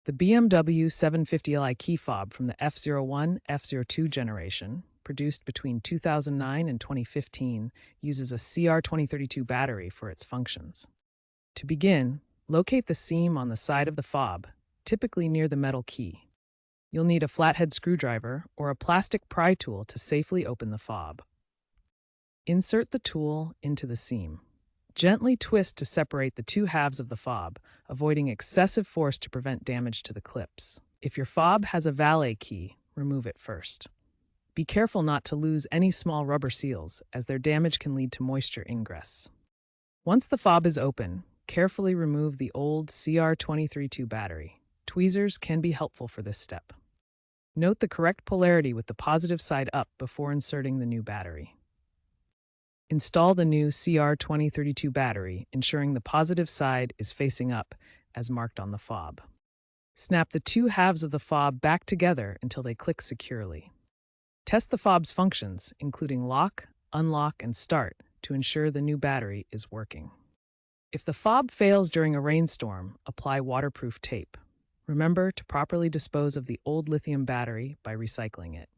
The BMW 750Li key fob from the F01, F02 generation, produced between 2009 and 2015, uses a CR2032 battery for its functions. To begin, locate the seam on the side of the fob, typically near the metal key. You'll need a flathead screwdriver or a plastic pry tool to safely open the fob. Insert the tool into the seam. Gently twist to separate the two halves of the fob, avoiding excessive force to prevent damage to the clips. If your fob has a valet key, remove it first. Be careful not to lose any small rubber seals, as their damage can lead to moisture ingress. Once the fob is open, carefully remove the old CR2032 battery. Tweezers can be helpful for this step. Note the correct polarity with the positive side up before inserting the new battery. Install the new CR2032 battery, ensuring the positive side is facing up, as marked on the fob. Snap the two halves of the fob back together until they click securely. Test the fob's functions, including lock, unlock, and start, to ensure the new battery is working. If the fob fails during a rainstorm, apply waterproof tape. Remember to properly dispose of the old lithium battery by recycling it.